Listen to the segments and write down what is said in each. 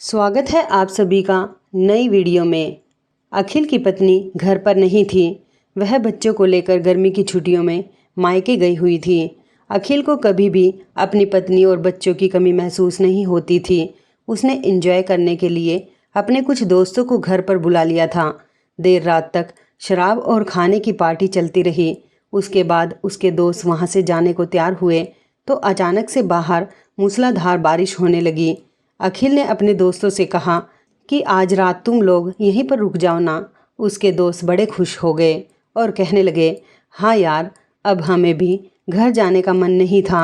स्वागत है आप सभी का नई वीडियो में। अखिल की पत्नी घर पर नहीं थी। वह बच्चों को लेकर गर्मी की छुट्टियों में मायके गई हुई थी। अखिल को कभी भी अपनी पत्नी और बच्चों की कमी महसूस नहीं होती थी। उसने एंजॉय करने के लिए अपने कुछ दोस्तों को घर पर बुला लिया था। देर रात तक शराब और खाने की पार्टी चलती रही। उसके बाद उसके दोस्त वहाँ से जाने को तैयार हुए तो अचानक से बाहर मूसलाधार बारिश होने लगी। अखिल ने अपने दोस्तों से कहा कि आज रात तुम लोग यहीं पर रुक जाओ ना। उसके दोस्त बड़े खुश हो गए और कहने लगे, हाँ यार, अब हमें भी घर जाने का मन नहीं था।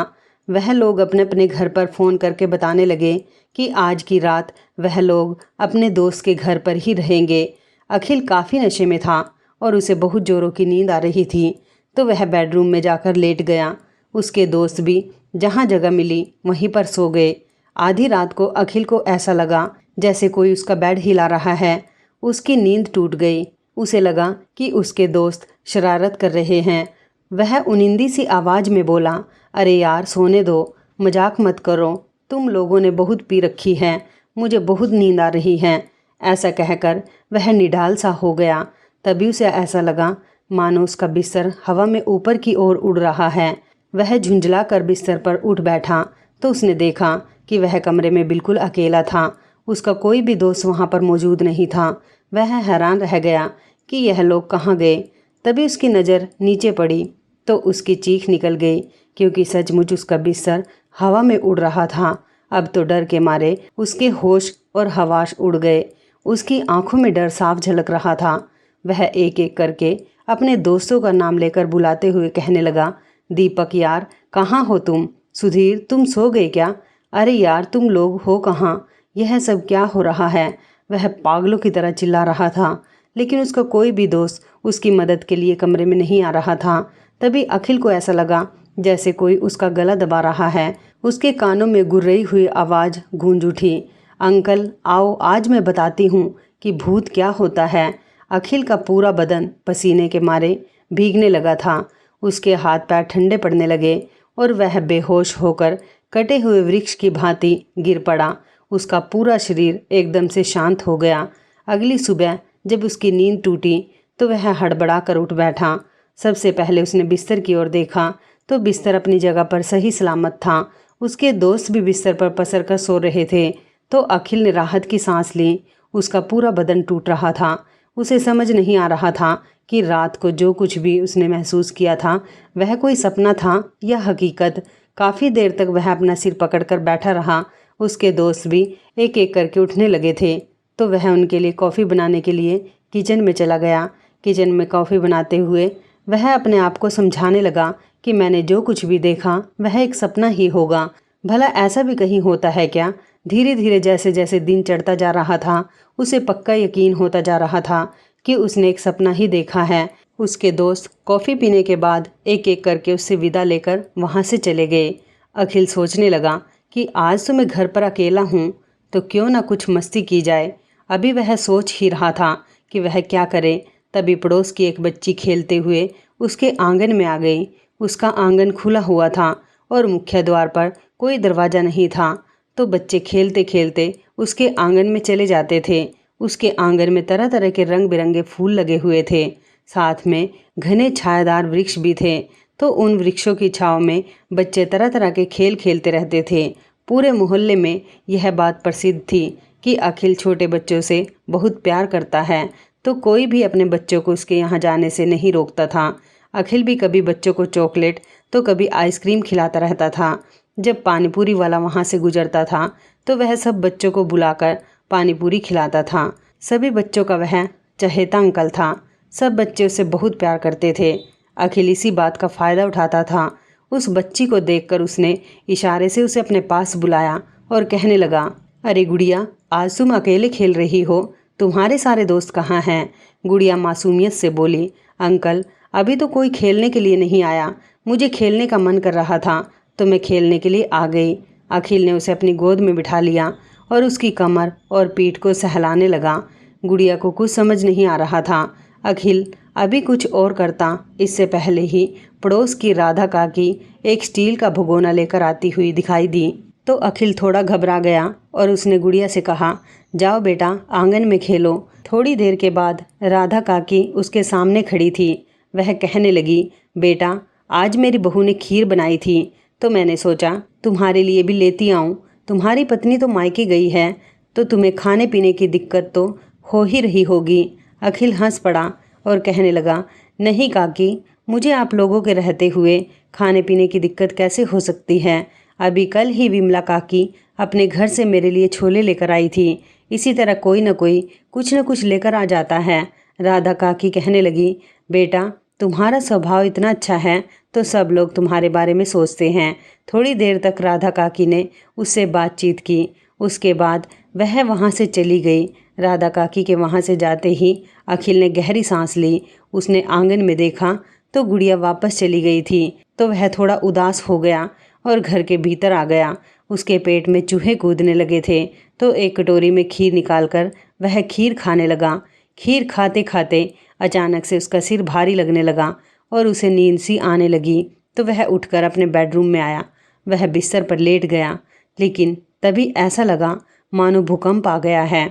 वह लोग अपने अपने घर पर फ़ोन करके बताने लगे कि आज की रात वह लोग अपने दोस्त के घर पर ही रहेंगे। अखिल काफ़ी नशे में था और उसे बहुत ज़ोरों की नींद आ रही थी, तो वह बेडरूम में जाकर लेट गया। उसके दोस्त भी जहाँ जगह मिली वहीं पर सो गए। आधी रात को अखिल को ऐसा लगा जैसे कोई उसका बेड हिला रहा है। उसकी नींद टूट गई। उसे लगा कि उसके दोस्त शरारत कर रहे हैं। वह उनिंदी सी आवाज़ में बोला, अरे यार सोने दो, मजाक मत करो, तुम लोगों ने बहुत पी रखी है, मुझे बहुत नींद आ रही है। ऐसा कहकर वह निढाल सा हो गया। तभी उसे ऐसा लगा मानो उसका बिस्तर हवा में ऊपर की ओर उड़ रहा है। वह झुंझला कर बिस्तर पर उठ बैठा तो उसने देखा कि वह कमरे में बिल्कुल अकेला था। उसका कोई भी दोस्त वहाँ पर मौजूद नहीं था। वह हैरान रह गया कि यह लोग कहाँ गए। तभी उसकी नज़र नीचे पड़ी तो उसकी चीख निकल गई, क्योंकि सचमुच उसका बिस्तर हवा में उड़ रहा था। अब तो डर के मारे उसके होश और हवास उड़ गए। उसकी आंखों में डर साफ झलक रहा था। वह एक एक करके अपने दोस्तों का नाम लेकर बुलाते हुए कहने लगा, दीपक यार, कहाँ हो तुम? सुधीर, तुम सो गए क्या? अरे यार, तुम लोग हो कहाँ? यह सब क्या हो रहा है? वह पागलों की तरह चिल्ला रहा था, लेकिन उसका कोई भी दोस्त उसकी मदद के लिए कमरे में नहीं आ रहा था। तभी अखिल को ऐसा लगा जैसे कोई उसका गला दबा रहा है। उसके कानों में गुर्रई हुई आवाज़ गूंज उठी, अंकल आओ, आज मैं बताती हूँ कि भूत क्या होता है। अखिल का पूरा बदन पसीने के मारे भीगने लगा था। उसके हाथ पैर ठंडे पड़ने लगे और वह बेहोश होकर कटे हुए वृक्ष की भांति गिर पड़ा। उसका पूरा शरीर एकदम से शांत हो गया। अगली सुबह जब उसकी नींद टूटी तो वह हड़बड़ा कर उठ बैठा। सबसे पहले उसने बिस्तर की ओर देखा तो बिस्तर अपनी जगह पर सही सलामत था। उसके दोस्त भी बिस्तर पर पसर कर सो रहे थे। तो अखिल ने राहत की सांस ली। उसका पूरा बदन टूट रहा था। उसे समझ नहीं आ रहा था कि रात को जो कुछ भी उसने महसूस किया था वह कोई सपना था या हकीकत। काफ़ी देर तक वह अपना सिर पकड़कर बैठा रहा। उसके दोस्त भी एक एक करके उठने लगे थे तो वह उनके लिए कॉफ़ी बनाने के लिए किचन में चला गया। किचन में कॉफ़ी बनाते हुए वह अपने आप को समझाने लगा कि मैंने जो कुछ भी देखा वह एक सपना ही होगा। भला ऐसा भी कहीं होता है क्या? धीरे धीरे जैसे जैसे दिन चढ़ता जा रहा था उसे पक्का यकीन होता जा रहा था कि उसने एक सपना ही देखा है। उसके दोस्त कॉफ़ी पीने के बाद एक एक करके उससे विदा लेकर वहाँ से चले गए। अखिल सोचने लगा कि आज तो मैं घर पर अकेला हूँ, तो क्यों ना कुछ मस्ती की जाए। अभी वह सोच ही रहा था कि वह क्या करे, तभी पड़ोस की एक बच्ची खेलते हुए उसके आंगन में आ गई। उसका आंगन खुला हुआ था और मुख्य द्वार पर कोई दरवाज़ा नहीं था, तो बच्चे खेलते खेलते उसके आंगन में चले जाते थे। उसके आंगन में तरह तरह के रंग बिरंगे फूल लगे हुए थे, साथ में घने छायादार वृक्ष भी थे। तो उन वृक्षों की छांव में बच्चे तरह तरह के खेल खेलते रहते थे। पूरे मोहल्ले में यह बात प्रसिद्ध थी कि अखिल छोटे बच्चों से बहुत प्यार करता है, तो कोई भी अपने बच्चों को उसके यहाँ जाने से नहीं रोकता था। अखिल भी कभी बच्चों को चॉकलेट तो कभी आइसक्रीम खिलाता रहता था। जब पानीपुरी वाला वहाँ से गुजरता था तो वह सब बच्चों को बुलाकर पानीपुरी खिलाता था। सभी बच्चों का वह चहेता अंकल था। सब बच्चे उसे बहुत प्यार करते थे। अखिल इसी बात का फ़ायदा उठाता था। उस बच्ची को देखकर उसने इशारे से उसे अपने पास बुलाया और कहने लगा, अरे गुड़िया, आज तुम अकेले खेल रही हो, तुम्हारे सारे दोस्त कहाँ हैं? गुड़िया मासूमियत से बोली, अंकल अभी तो कोई खेलने के लिए नहीं आया, मुझे खेलने का मन कर रहा था तो मैं खेलने के लिए आ गई। अखिल ने उसे अपनी गोद में बिठा लिया और उसकी कमर और पीठ को सहलाने लगा। गुड़िया को कुछ समझ नहीं आ रहा था। अखिल अभी कुछ और करता इससे पहले ही पड़ोस की राधा काकी एक स्टील का भगोना लेकर आती हुई दिखाई दी। तो अखिल थोड़ा घबरा गया और उसने गुड़िया से कहा, जाओ बेटा आंगन में खेलो। थोड़ी देर के बाद राधा काकी उसके सामने खड़ी थी। वह कहने लगी, बेटा आज मेरी बहू ने खीर बनाई थी तो मैंने सोचा तुम्हारे लिए भी लेती आऊँ। तुम्हारी पत्नी तो मायके गई है तो तुम्हें खाने पीने की दिक्कत तो हो ही रही होगी। अखिल हंस पड़ा और कहने लगा, नहीं काकी, मुझे आप लोगों के रहते हुए खाने पीने की दिक्कत कैसे हो सकती है। अभी कल ही विमला काकी अपने घर से मेरे लिए छोले लेकर आई थी। इसी तरह कोई न कोई कुछ न कुछ लेकर आ जाता है। राधा काकी कहने लगी, बेटा तुम्हारा स्वभाव इतना अच्छा है तो सब लोग तुम्हारे बारे में सोचते हैं। थोड़ी देर तक राधा काकी ने उससे बातचीत की। उसके बाद वह वहाँ से चली गई। राधा काकी के वहाँ से जाते ही अखिल ने गहरी सांस ली। उसने आंगन में देखा तो गुड़िया वापस चली गई थी तो वह थोड़ा उदास हो गया और घर के भीतर आ गया। उसके पेट में चूहे कूदने लगे थे तो एक कटोरी में खीर निकालकर वह खीर खाने लगा। खीर खाते खाते अचानक से उसका सिर भारी लगने लगा और उसे नींद सी आने लगी तो वह उठकर अपने बेडरूम में आया। वह बिस्तर पर लेट गया, लेकिन तभी ऐसा लगा मानो भूकंप आ गया है।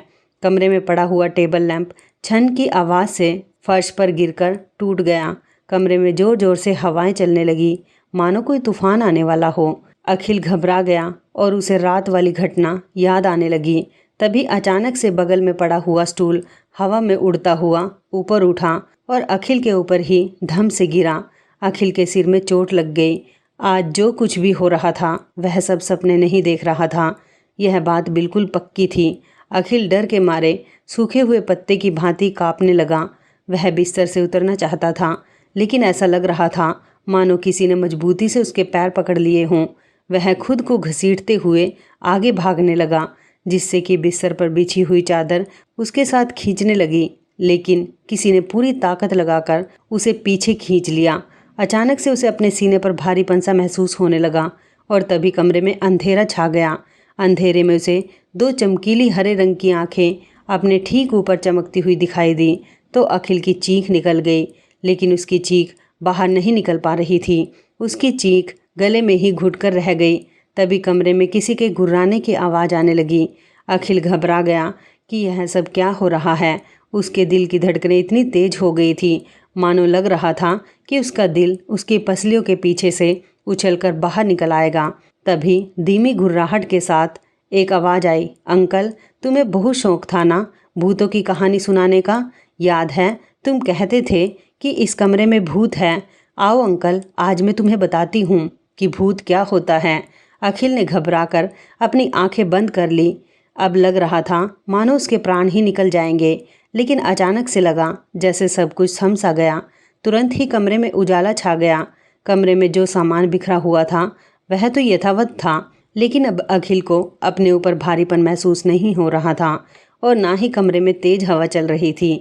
कमरे में पड़ा हुआ टेबल लैंप छन की आवाज़ से फर्श पर गिरकर टूट गया। कमरे में जोर जोर से हवाएं चलने लगी, मानो कोई तूफान आने वाला हो। अखिल घबरा गया और उसे रात वाली घटना याद आने लगी। तभी अचानक से बगल में पड़ा हुआ स्टूल हवा में उड़ता हुआ ऊपर उठा और अखिल के ऊपर ही धम से गिरा। अखिल के सिर में चोट लग गई। आज जो कुछ भी हो रहा था वह सब सपने नहीं देख रहा था, यह बात बिल्कुल पक्की थी। अखिल डर के मारे सूखे हुए पत्ते की भांति कांपने लगा। वह बिस्तर से उतरना चाहता था, लेकिन ऐसा लग रहा था मानो किसी ने मजबूती से उसके पैर पकड़ लिए हों। वह खुद को घसीटते हुए आगे भागने लगा, जिससे कि बिस्तर पर बिछी हुई चादर उसके साथ खींचने लगी, लेकिन किसी ने पूरी ताकत लगाकर उसे पीछे खींच लिया। अचानक से उसे अपने सीने पर भारीपन सा महसूस होने लगा और तभी कमरे में अंधेरा छा गया। अंधेरे में उसे दो चमकीली हरे रंग की आंखें अपने ठीक ऊपर चमकती हुई दिखाई दी तो अखिल की चीख निकल गई, लेकिन उसकी चीख बाहर नहीं निकल पा रही थी। उसकी चीख गले में ही घुटकर रह गई। तभी कमरे में किसी के गुर्राने की आवाज़ आने लगी। अखिल घबरा गया कि यह सब क्या हो रहा है। उसके दिल की धड़कनें इतनी तेज हो गई थी, मानो लग रहा था कि उसका दिल उसकी पसलियों के पीछे से उछलकर बाहर निकल आएगा। तभी धीमी घुर्राहट के साथ एक आवाज़ आई, अंकल, तुम्हें बहुत शौक था ना भूतों की कहानी सुनाने का? याद है तुम कहते थे कि इस कमरे में भूत है। आओ अंकल, आज मैं तुम्हें बताती हूँ कि भूत क्या होता है। अखिल ने घबराकर अपनी आंखें बंद कर ली। अब लग रहा था मानो उसके प्राण ही निकल जाएंगे, लेकिन अचानक से लगा जैसे सब कुछ थम सा गया। तुरंत ही कमरे में उजाला छा गया। कमरे में जो सामान बिखरा हुआ था वह तो यथावत था, लेकिन अब अखिल को अपने ऊपर भारीपन महसूस नहीं हो रहा था और ना ही कमरे में तेज हवा चल रही थी।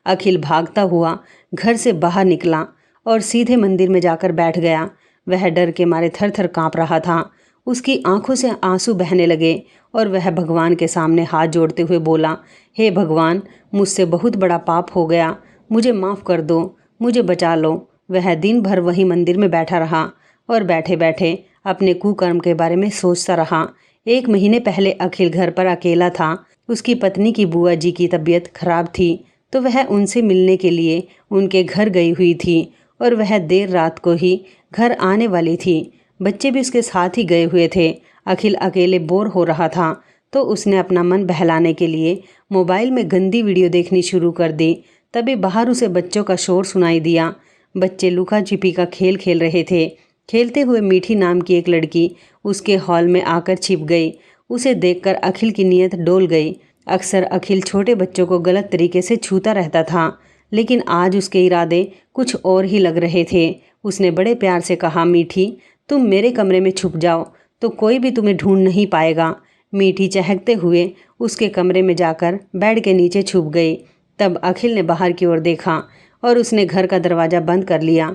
अखिल भागता हुआ घर से बाहर निकला और सीधे मंदिर में जाकर बैठ गया। वह डर के मारे थर थर काँप रहा था। उसकी आंखों से आंसू बहने लगे और वह भगवान के सामने हाथ जोड़ते हुए बोला, हे भगवान, मुझसे बहुत बड़ा पाप हो गया, मुझे माफ़ कर दो, मुझे बचा लो। वह दिन भर वहीं मंदिर में बैठा रहा और बैठे बैठे अपने कुकर्म के बारे में सोचता रहा। 1 महीने पहले अखिल घर पर अकेला था। उसकी पत्नी की बुआ जी की तबीयत खराब थी तो वह उनसे मिलने के लिए उनके घर गई हुई थी और वह देर रात को ही घर आने वाली थी। बच्चे भी उसके साथ ही गए हुए थे। अखिल अकेले बोर हो रहा था तो उसने अपना मन बहलाने के लिए मोबाइल में गंदी वीडियो देखनी शुरू कर दी। तभी बाहर उसे बच्चों का शोर सुनाई दिया। बच्चे लुका छिपी का खेल खेल रहे थे। खेलते हुए मीठी नाम की एक लड़की उसके हॉल में आकर छिप गई। उसे देखकर अखिल की नीयत डोल गई। अक्सर अखिल छोटे बच्चों को गलत तरीके से छूता रहता था, लेकिन आज उसके इरादे कुछ और ही लग रहे थे। उसने बड़े प्यार से कहा, मीठी, तुम मेरे कमरे में छुप जाओ तो कोई भी तुम्हें ढूंढ नहीं पाएगा। मीठी चहकते हुए उसके कमरे में जाकर बेड के नीचे छुप गई। तब अखिल ने बाहर की ओर देखा और उसने घर का दरवाज़ा बंद कर लिया।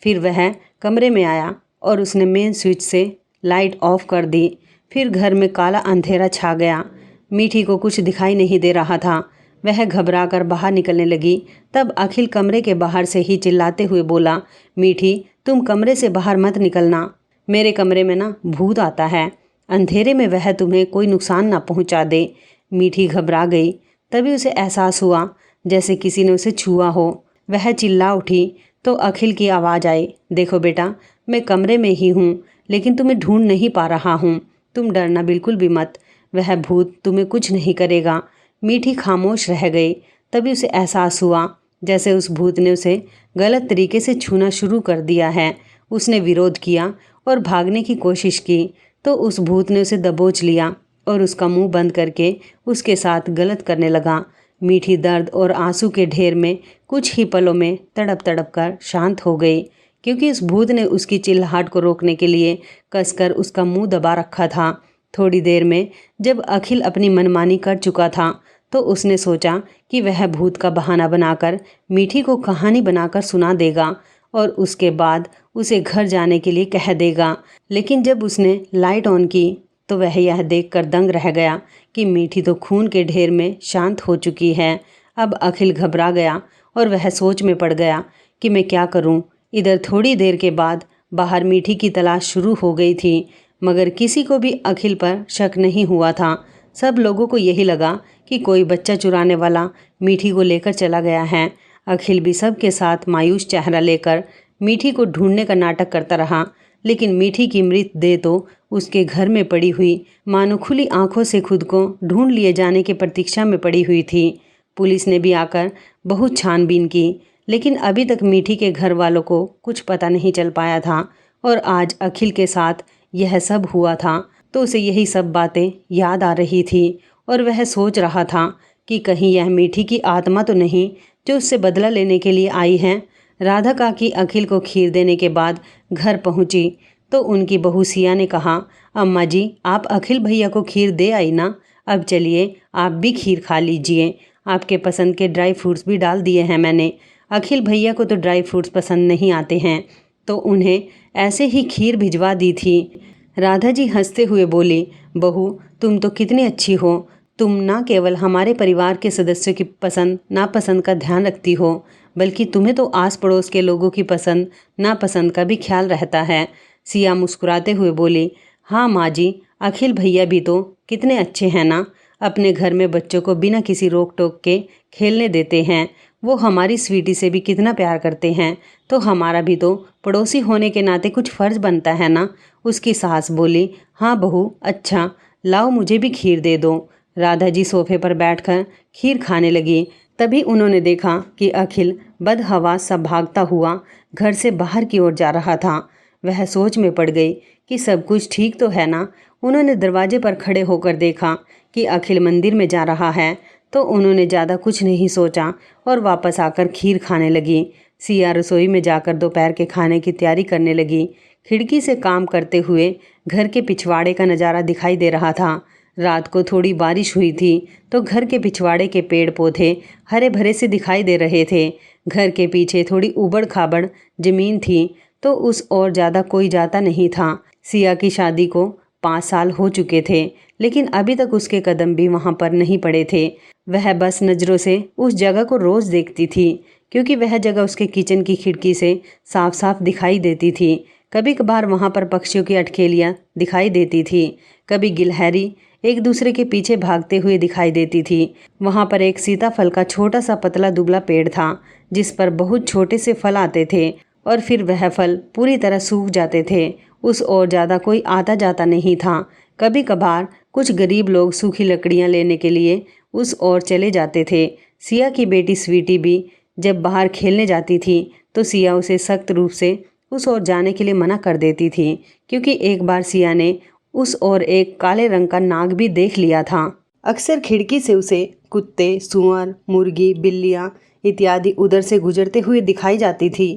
फिर वह कमरे में आया और उसने मेन स्विच से लाइट ऑफ कर दी। फिर घर में काला अंधेरा छा गया। मीठी को कुछ दिखाई नहीं दे रहा था। वह घबरा कर बाहर निकलने लगी। तब अखिल कमरे के बाहर से ही चिल्लाते हुए बोला, मीठी, तुम कमरे से बाहर मत निकलना, मेरे कमरे में ना भूत आता है। अंधेरे में वह तुम्हें कोई नुकसान ना पहुंचा दे। मीठी घबरा गई। तभी उसे एहसास हुआ जैसे किसी ने उसे छुआ हो। वह चिल्ला उठी तो अखिल की आवाज़ आई, देखो बेटा, मैं कमरे में ही हूँ, लेकिन तुम्हें ढूंढ नहीं पा रहा हूँ। तुम डरना बिल्कुल भी मत, वह भूत तुम्हें कुछ नहीं करेगा। मीठी खामोश रह गई। तभी उसे एहसास हुआ जैसे उस भूत ने उसे गलत तरीके से छूना शुरू कर दिया है। उसने विरोध किया और भागने की कोशिश की तो उस भूत ने उसे दबोच लिया और उसका मुंह बंद करके उसके साथ गलत करने लगा। मीठी दर्द और आंसू के ढेर में कुछ ही पलों में तड़प तड़प कर शांत हो गई, क्योंकि उस भूत ने उसकी चिल्लाहट को रोकने के लिए कसकर उसका मुंह दबा रखा था। थोड़ी देर में जब अखिल अपनी मनमानी कर चुका था तो उसने सोचा कि वह भूत का बहाना बनाकर मीठी को कहानी बनाकर सुना देगा और उसके बाद उसे घर जाने के लिए कह देगा। लेकिन जब उसने लाइट ऑन की तो वह यह देखकर दंग रह गया कि मीठी तो खून के ढेर में शांत हो चुकी है। अब अखिल घबरा गया और वह सोच में पड़ गया कि मैं क्या करूं। इधर थोड़ी देर के बाद बाहर मीठी की तलाश शुरू हो गई थी, मगर किसी को भी अखिल पर शक नहीं हुआ था। सब लोगों को यही लगा कि कोई बच्चा चुराने वाला मीठी को लेकर चला गया है। अखिल भी सबके साथ मायूस चेहरा लेकर मीठी को ढूंढने का नाटक करता रहा, लेकिन मीठी की मृतदेह तो उसके घर में पड़ी हुई मानो खुली आंखों से खुद को ढूंढ लिए जाने की प्रतीक्षा में पड़ी हुई थी। पुलिस ने भी आकर बहुत छानबीन की, लेकिन अभी तक मीठी के घर वालों को कुछ पता नहीं चल पाया था। और आज अखिल के साथ यह सब हुआ था तो उसे यही सब बातें याद आ रही थी और वह सोच रहा था कि कहीं यह मीठी की आत्मा तो नहीं जो उससे बदला लेने के लिए आई है। राधा काकी अखिल को खीर देने के बाद घर पहुंची तो उनकी बहू सिया ने कहा, अम्मा जी, आप अखिल भैया को खीर दे आई ना, अब चलिए आप भी खीर खा लीजिए। आपके पसंद के ड्राई फ्रूट्स भी डाल दिए हैं मैंने। अखिल भैया को तो ड्राई फ्रूट्स पसंद नहीं आते हैं तो उन्हें ऐसे ही खीर भिजवा दी थी। राधा जी हंसते हुए बोली, बहू तुम तो कितनी अच्छी हो, तुम ना केवल हमारे परिवार के सदस्यों की पसंद नापसंद का ध्यान रखती हो, बल्कि तुम्हें तो आस पड़ोस के लोगों की पसंद नापसंद का भी ख्याल रहता है। सिया मुस्कुराते हुए बोली, हाँ माँ जी, अखिल भैया भी तो कितने अच्छे हैं ना, अपने घर में बच्चों को बिना किसी रोक टोक के खेलने देते हैं। वो हमारी स्वीटी से भी कितना प्यार करते हैं, तो हमारा भी तो पड़ोसी होने के नाते कुछ फ़र्ज बनता है ना। उसकी सास बोली, हाँ बहू, अच्छा लाओ मुझे भी खीर दे दो। राधा जी सोफे पर बैठकर खीर खाने लगी। तभी उन्होंने देखा कि अखिल बदहवास सा भागता हुआ घर से बाहर की ओर जा रहा था। वह सोच में पड़ गई कि सब कुछ ठीक तो है ना। उन्होंने दरवाजे पर खड़े होकर देखा कि अखिल मंदिर में जा रहा है तो उन्होंने ज़्यादा कुछ नहीं सोचा और वापस आकर खीर खाने लगी। सिया रसोई में जाकर दोपहर के खाने की तैयारी करने लगी। खिड़की से काम करते हुए घर के पिछवाड़े का नज़ारा दिखाई दे रहा था। रात को थोड़ी बारिश हुई थी तो घर के पिछवाड़े के पेड़ पौधे हरे भरे से दिखाई दे रहे थे। घर के पीछे थोड़ी उबड़ खाबड़ जमीन थी तो उस ओर ज़्यादा कोई जाता नहीं था। सिया की शादी को 5 साल हो चुके थे, लेकिन अभी तक उसके कदम भी वहाँ पर नहीं पड़े थे। वह बस नज़रों से उस जगह को रोज़ देखती थी, क्योंकि वह जगह उसके किचन की खिड़की से साफ साफ दिखाई देती थी। कभी कभार वहाँ पर पक्षियों की अटखेलियाँ दिखाई देती थी। कभी गिलहरी एक दूसरे के पीछे भागते हुए दिखाई देती थी। वहाँ पर एक सीताफल का छोटा सा पतला दुबला पेड़ था जिस पर बहुत छोटे से फल आते थे और फिर वह फल पूरी तरह सूख जाते थे। उस ओर ज़्यादा कोई आता जाता नहीं था। कभी कभार कुछ गरीब लोग सूखी लकड़ियाँ लेने के लिए उस ओर चले जाते थे। सिया की बेटी स्वीटी भी जब बाहर खेलने जाती थी तो सिया उसे सख्त रूप से उस ओर जाने के लिए मना कर देती थी, क्योंकि एक बार सिया ने उस ओर एक काले रंग का नाग भी देख लिया था। अक्सर खिड़की से उसे कुत्ते, सूअर, मुर्गी, बिल्लियाँ इत्यादि उधर से गुजरते हुए दिखाई जाती थी।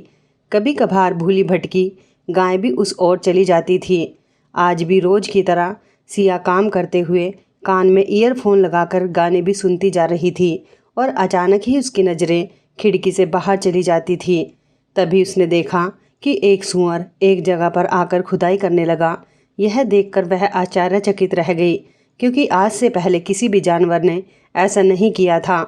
कभी कभार भूली भटकी गाय भी उस ओर चली जाती थी। आज भी रोज की तरह सिया काम करते हुए कान में ईयरफोन लगाकर गाने भी सुनती जा रही थी और अचानक ही उसकी नज़रें खिड़की से बाहर चली जाती थी। तभी उसने देखा कि एक सूअर एक जगह पर आकर खुदाई करने लगा। यह देखकर वह आश्चर्यचकित रह गई, क्योंकि आज से पहले किसी भी जानवर ने ऐसा नहीं किया था।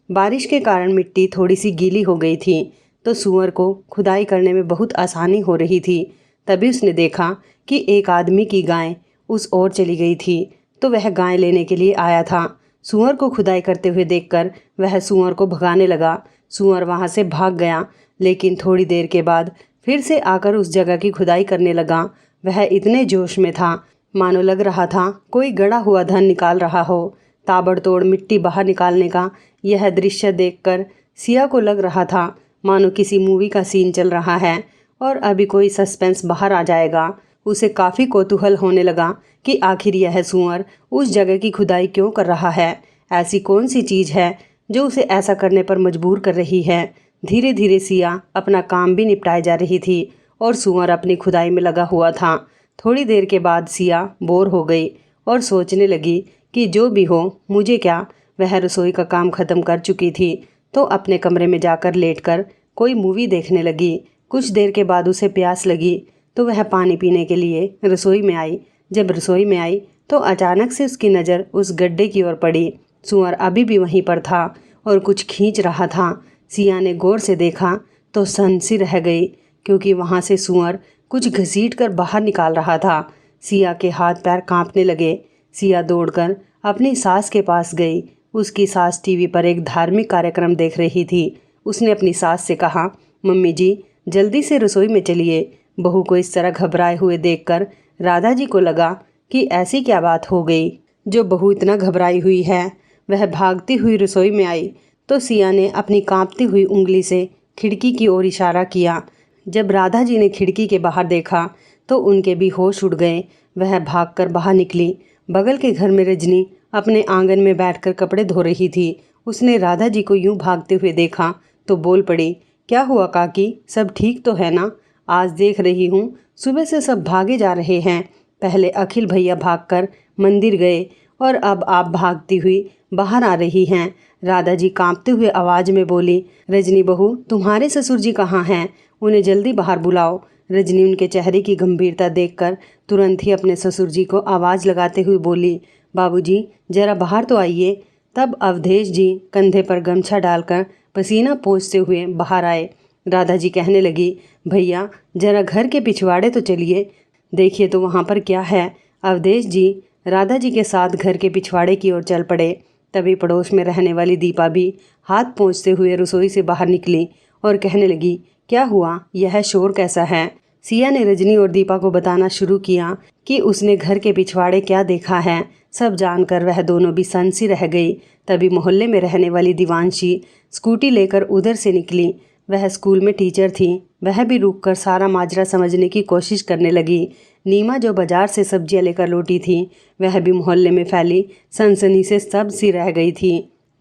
बारिश के कारण मिट्टी थोड़ी सी गीली हो गई थी तो सूअर को खुदाई करने में बहुत आसानी हो रही थी। तभी उसने देखा कि एक आदमी की गाय उस ओर चली गई थी तो वह गाय लेने के लिए आया था। सूअर को खुदाई करते हुए देखकर वह सूअर को भगाने लगा। सूअर वहां से भाग गया, लेकिन थोड़ी देर के बाद फिर से आकर उस जगह की खुदाई करने लगा। वह इतने जोश में था मानो लग रहा था कोई गड़ा हुआ धन निकाल रहा हो। ताबड़तोड़ मिट्टी बाहर निकालने का यह दृश्य देखकर सिया को लग रहा था मानो किसी मूवी का सीन चल रहा है और अभी कोई सस्पेंस बाहर आ जाएगा। उसे काफ़ी कौतूहल होने लगा कि आखिर यह सूअर उस जगह की खुदाई क्यों कर रहा है। ऐसी कौन सी चीज़ है जो उसे ऐसा करने पर मजबूर कर रही है। धीरे धीरे सिया अपना काम भी निपटाए जा रही थी और सूअर अपनी खुदाई में लगा हुआ था। थोड़ी देर के बाद सिया बोर हो गई और सोचने लगी कि जो भी हो मुझे क्या। वह रसोई का काम ख़त्म कर चुकी थी तो अपने कमरे में जाकर लेटकर कोई मूवी देखने लगी। कुछ देर के बाद उसे प्यास लगी तो वह पानी पीने के लिए रसोई में आई। जब रसोई में आई तो अचानक से उसकी नज़र उस गड्ढे की ओर पड़ी। सूअर अभी भी वहीं पर था और कुछ खींच रहा था। सिया ने गौर से देखा तो सनसी रह गई, क्योंकि वहाँ से सूअर कुछ घसीट कर बाहर निकाल रहा था। सिया के हाथ पैर कांपने लगे। सिया दौड़कर अपनी सास के पास गई। उसकी सास टीवी पर एक धार्मिक कार्यक्रम देख रही थी। उसने अपनी सास से कहा, मम्मी जी जल्दी से रसोई में चलिए। बहू को इस तरह घबराए हुए देखकर राधा जी को लगा कि ऐसी क्या बात हो गई जो बहू इतना घबराई हुई है। वह भागती हुई रसोई में आई तो सिया ने अपनी कांपती हुई उंगली से खिड़की की ओर इशारा किया। जब राधा जी ने खिड़की के बाहर देखा तो उनके भी होश उड़ गए। वह भागकर बाहर निकली। बगल के घर में रजनी अपने आंगन में बैठकर कपड़े धो रही थी। उसने राधा जी को यूं भागते हुए देखा तो बोल पड़ी, क्या हुआ काकी, सब ठीक तो है ना? आज देख रही हूँ सुबह से सब भागे जा रहे हैं। पहले अखिल भैया भागकर मंदिर गए और अब आप भागती हुई बाहर आ रही हैं। राधा जी कांपते हुए आवाज़ में बोली, रजनी बहू तुम्हारे ससुर जी कहाँ हैं? उन्हें जल्दी बाहर बुलाओ। रजनी उनके चेहरे की गंभीरता देखकर तुरंत ही अपने ससुर जी को आवाज़ लगाते हुए बोली, बाबूजी जरा बाहर तो आइए। तब अवधेश जी कंधे पर गमछा डालकर पसीना पोंछते हुए बाहर आए। राधा जी कहने लगी, भैया जरा घर के पिछवाड़े तो चलिए, देखिए तो वहाँ पर क्या है। अवधेश जी राधा जी के साथ घर के पिछवाड़े की ओर चल पड़े। तभी पड़ोस में रहने वाली दीपा भी हाथ पोंछते हुए रसोई से बाहर निकली और कहने लगी, क्या हुआ, यह शोर कैसा है? सिया ने रजनी और दीपा को बताना शुरू किया कि उसने घर के पिछवाड़े क्या देखा है। सब जानकर वह दोनों भी सनसी रह गई। तभी मोहल्ले में रहने वाली दिवांशी स्कूटी लेकर उधर से निकली। वह स्कूल में टीचर थी। वह भी रुककर सारा माजरा समझने की कोशिश करने लगी। नीमा जो बाजार से सब्जियां लेकर लौटी थी वह भी मोहल्ले में फैली सनसनी से सब सी रह गई थी।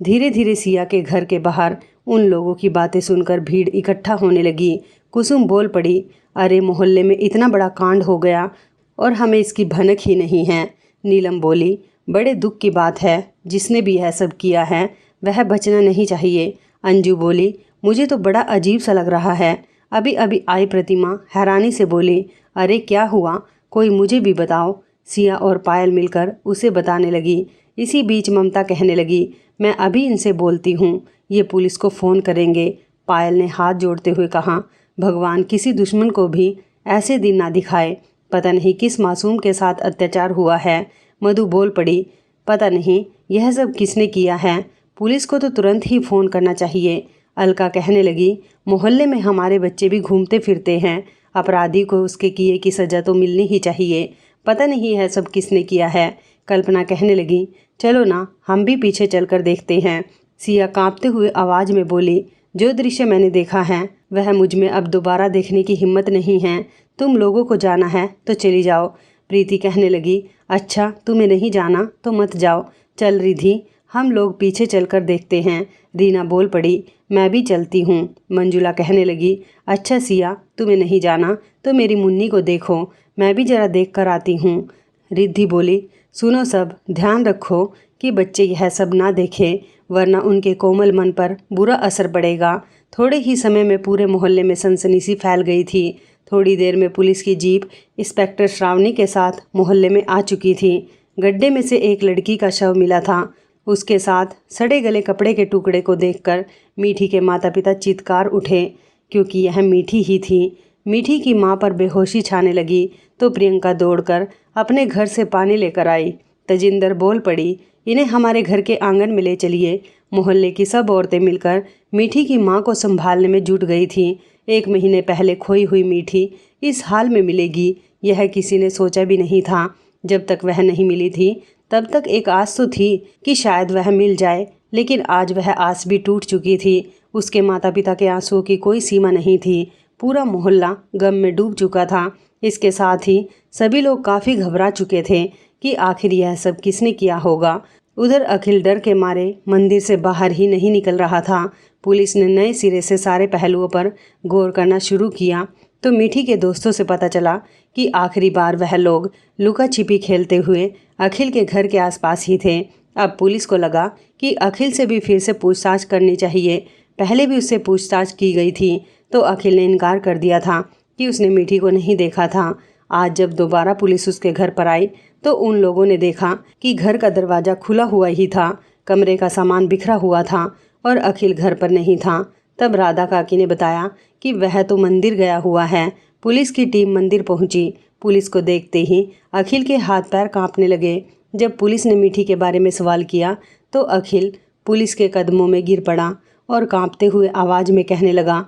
धीरे धीरे सिया के घर के बाहर उन लोगों की बातें सुनकर भीड़ इकट्ठा होने लगी। कुसुम बोल पड़ी, अरे मोहल्ले में इतना बड़ा कांड हो गया और हमें इसकी भनक ही नहीं है। नीलम बोली, बड़े दुख की बात है, जिसने भी यह सब किया है वह बचना नहीं चाहिए। अंजू बोली, मुझे तो बड़ा अजीब सा लग रहा है। अभी अभी आई प्रतिमा हैरानी से बोली, अरे क्या हुआ, कोई मुझे भी बताओ। सिया और पायल मिलकर उसे बताने लगी। इसी बीच ममता कहने लगी, मैं अभी इनसे बोलती हूँ, ये पुलिस को फ़ोन करेंगे। पायल ने हाथ जोड़ते हुए कहा, भगवान किसी दुश्मन को भी ऐसे दिन ना दिखाए। पता नहीं किस मासूम के साथ अत्याचार हुआ है। मधु बोल पड़ी, पता नहीं यह सब किसने किया है, पुलिस को तो तुरंत ही फ़ोन करना चाहिए। अलका कहने लगी, मोहल्ले में हमारे बच्चे भी घूमते फिरते हैं, अपराधी को उसके किए की सज़ा तो मिलनी ही चाहिए। पता नहीं यह सब किसने किया है। कल्पना कहने लगी, चलो ना हम भी पीछे चलकर देखते हैं। सिया कांपते हुए आवाज़ में बोली, जो दृश्य मैंने देखा है वह मुझ में अब दोबारा देखने की हिम्मत नहीं है। तुम लोगों को जाना है तो चली जाओ। प्रीति कहने लगी, अच्छा तुम्हें नहीं जाना तो मत जाओ। चल रिधि, हम लोग पीछे चलकर देखते हैं। रीना बोल पड़ी, मैं भी चलती हूँ। मंजुला कहने लगी, अच्छा सिया तुम्हें नहीं जाना तो मेरी मुन्नी को देखो, मैं भी जरा देख कर आती हूँ। रिद्धि बोली, सुनो सब, ध्यान रखो कि बच्चे यह सब ना देखें, वरना उनके कोमल मन पर बुरा असर पड़ेगा। थोड़े ही समय में पूरे मोहल्ले में सनसनी सी फैल गई थी। थोड़ी देर में पुलिस की जीप इंस्पेक्टर श्रावणी के साथ मोहल्ले में आ चुकी थी। गड्ढे में से एक लड़की का शव मिला था। उसके साथ सड़े गले कपड़े के टुकड़े को देखकर मीठी के माता पिता चीत्कार उठे, क्योंकि यह मीठी ही थी। मीठी की मां पर बेहोशी छाने लगी तो प्रियंका दौड़कर अपने घर से पानी लेकर आई। तजिंदर बोल पड़ी, इन्हें हमारे घर के आंगन में ले चलिए। मोहल्ले की सब औरतें मिलकर मीठी की मां को संभालने में जुट गई थीं। 1 महीने पहले खोई हुई मीठी इस हाल में मिलेगी, यह किसी ने सोचा भी नहीं था। जब तक वह नहीं मिली थी तब तक एक आस तो थी कि शायद वह मिल जाए, लेकिन आज वह आस भी टूट चुकी थी। उसके माता पिता के आंसुओं की कोई सीमा नहीं थी। पूरा मोहल्ला गम में डूब चुका था। इसके साथ ही सभी लोग काफ़ी घबरा चुके थे कि आखिर यह सब किसने किया होगा। उधर अखिल डर के मारे मंदिर से बाहर ही नहीं निकल रहा था। पुलिस ने नए सिरे से सारे पहलुओं पर गौर करना शुरू किया तो मीठी के दोस्तों से पता चला कि आखिरी बार वह लोग लुका छिपी खेलते हुए अखिल के घर के आसपास ही थे। अब पुलिस को लगा कि अखिल से भी फिर से पूछताछ करनी चाहिए। पहले भी उससे पूछताछ की गई थी तो अखिल ने इनकार कर दिया था कि उसने मीठी को नहीं देखा था। आज जब दोबारा पुलिस उसके घर पर आई तो उन लोगों ने देखा कि घर का दरवाज़ा खुला हुआ ही था, कमरे का सामान बिखरा हुआ था और अखिल घर पर नहीं था। तब राधा काकी ने बताया कि वह तो मंदिर गया हुआ है। पुलिस की टीम मंदिर पहुंची। पुलिस को देखते ही अखिल के हाथ पैर कांपने लगे। जब पुलिस ने मीठी के बारे में सवाल किया तो अखिल पुलिस के कदमों में गिर पड़ा और कांपते हुए आवाज़ में कहने लगा,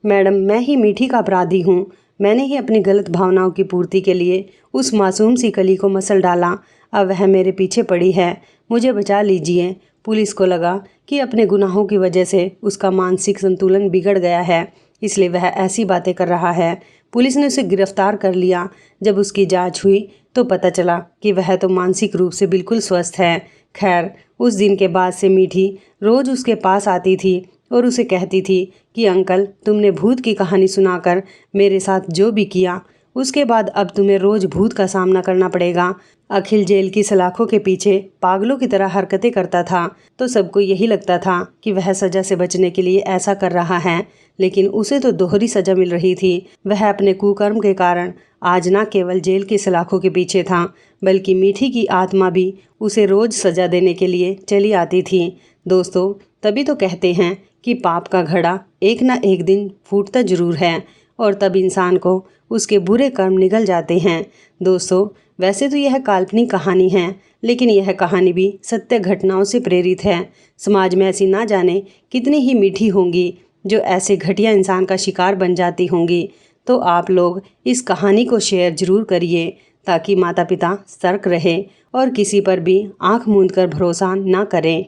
मैडम, मैं ही मीठी का अपराधी हूँ। मैंने ही अपनी गलत भावनाओं की पूर्ति के लिए उस मासूम सी कली को मसल डाला। अब वह मेरे पीछे पड़ी है, मुझे बचा लीजिए। पुलिस को लगा कि अपने गुनाहों की वजह से उसका मानसिक संतुलन बिगड़ गया है, इसलिए वह ऐसी बातें कर रहा है। पुलिस ने उसे गिरफ्तार कर लिया। जब उसकी जांच हुई तो पता चला कि वह तो मानसिक रूप से बिल्कुल स्वस्थ है। खैर, उस दिन के बाद से मीठी रोज़ उसके पास आती थी और उसे कहती थी कि अंकल, तुमने भूत की कहानी सुनाकर मेरे साथ जो भी किया, उसके बाद अब तुम्हें रोज़ भूत का सामना करना पड़ेगा। अखिल जेल की सलाखों के पीछे पागलों की तरह हरकतें करता था तो सबको यही लगता था कि वह सज़ा से बचने के लिए ऐसा कर रहा है, लेकिन उसे तो दोहरी सज़ा मिल रही थी। वह अपने कुकर्म के कारण आज न केवल जेल की सलाखों के पीछे था, बल्कि मीठी की आत्मा भी उसे रोज़ सज़ा देने के लिए चली आती थी। दोस्तों, तभी तो कहते हैं कि पाप का घड़ा एक ना एक दिन फूटता जरूर है और तब इंसान को उसके बुरे कर्म निगल जाते हैं। दोस्तों, वैसे तो यह काल्पनिक कहानी है, लेकिन यह कहानी भी सत्य घटनाओं से प्रेरित है। समाज में ऐसी ना जाने कितनी ही मीठी होंगी जो ऐसे घटिया इंसान का शिकार बन जाती होंगी। तो आप लोग इस कहानी को शेयर जरूर करिए ताकि माता पिता सतर्क रहे और किसी पर भी आंख मूंद कर भरोसा ना करें।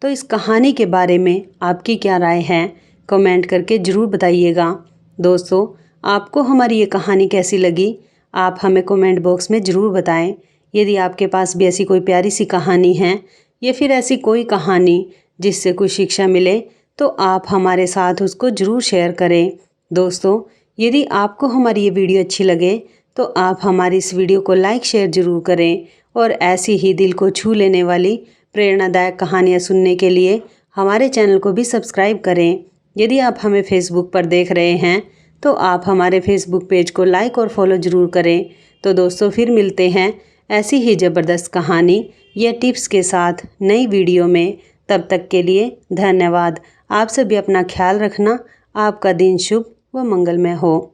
तो इस कहानी के बारे में आपकी क्या राय है, कमेंट करके ज़रूर बताइएगा। दोस्तों, आपको हमारी ये कहानी कैसी लगी, आप हमें कमेंट बॉक्स में ज़रूर बताएं। यदि आपके पास भी ऐसी कोई प्यारी सी कहानी है या फिर ऐसी कोई कहानी जिससे कुछ शिक्षा मिले तो आप हमारे साथ उसको ज़रूर शेयर करें। दोस्तों, यदि आपको हमारी ये वीडियो अच्छी लगे तो आप हमारी इस वीडियो को लाइक शेयर ज़रूर करें और ऐसी ही दिल को छू लेने वाली प्रेरणादायक कहानियाँ सुनने के लिए हमारे चैनल को भी सब्सक्राइब करें। यदि आप हमें फेसबुक पर देख रहे हैं तो आप हमारे फेसबुक पेज को लाइक और फॉलो ज़रूर करें। तो दोस्तों, फिर मिलते हैं ऐसी ही ज़बरदस्त कहानी या टिप्स के साथ नई वीडियो में। तब तक के लिए धन्यवाद। आप सभी अपना ख्याल रखना। आपका दिन शुभ व मंगलमय हो।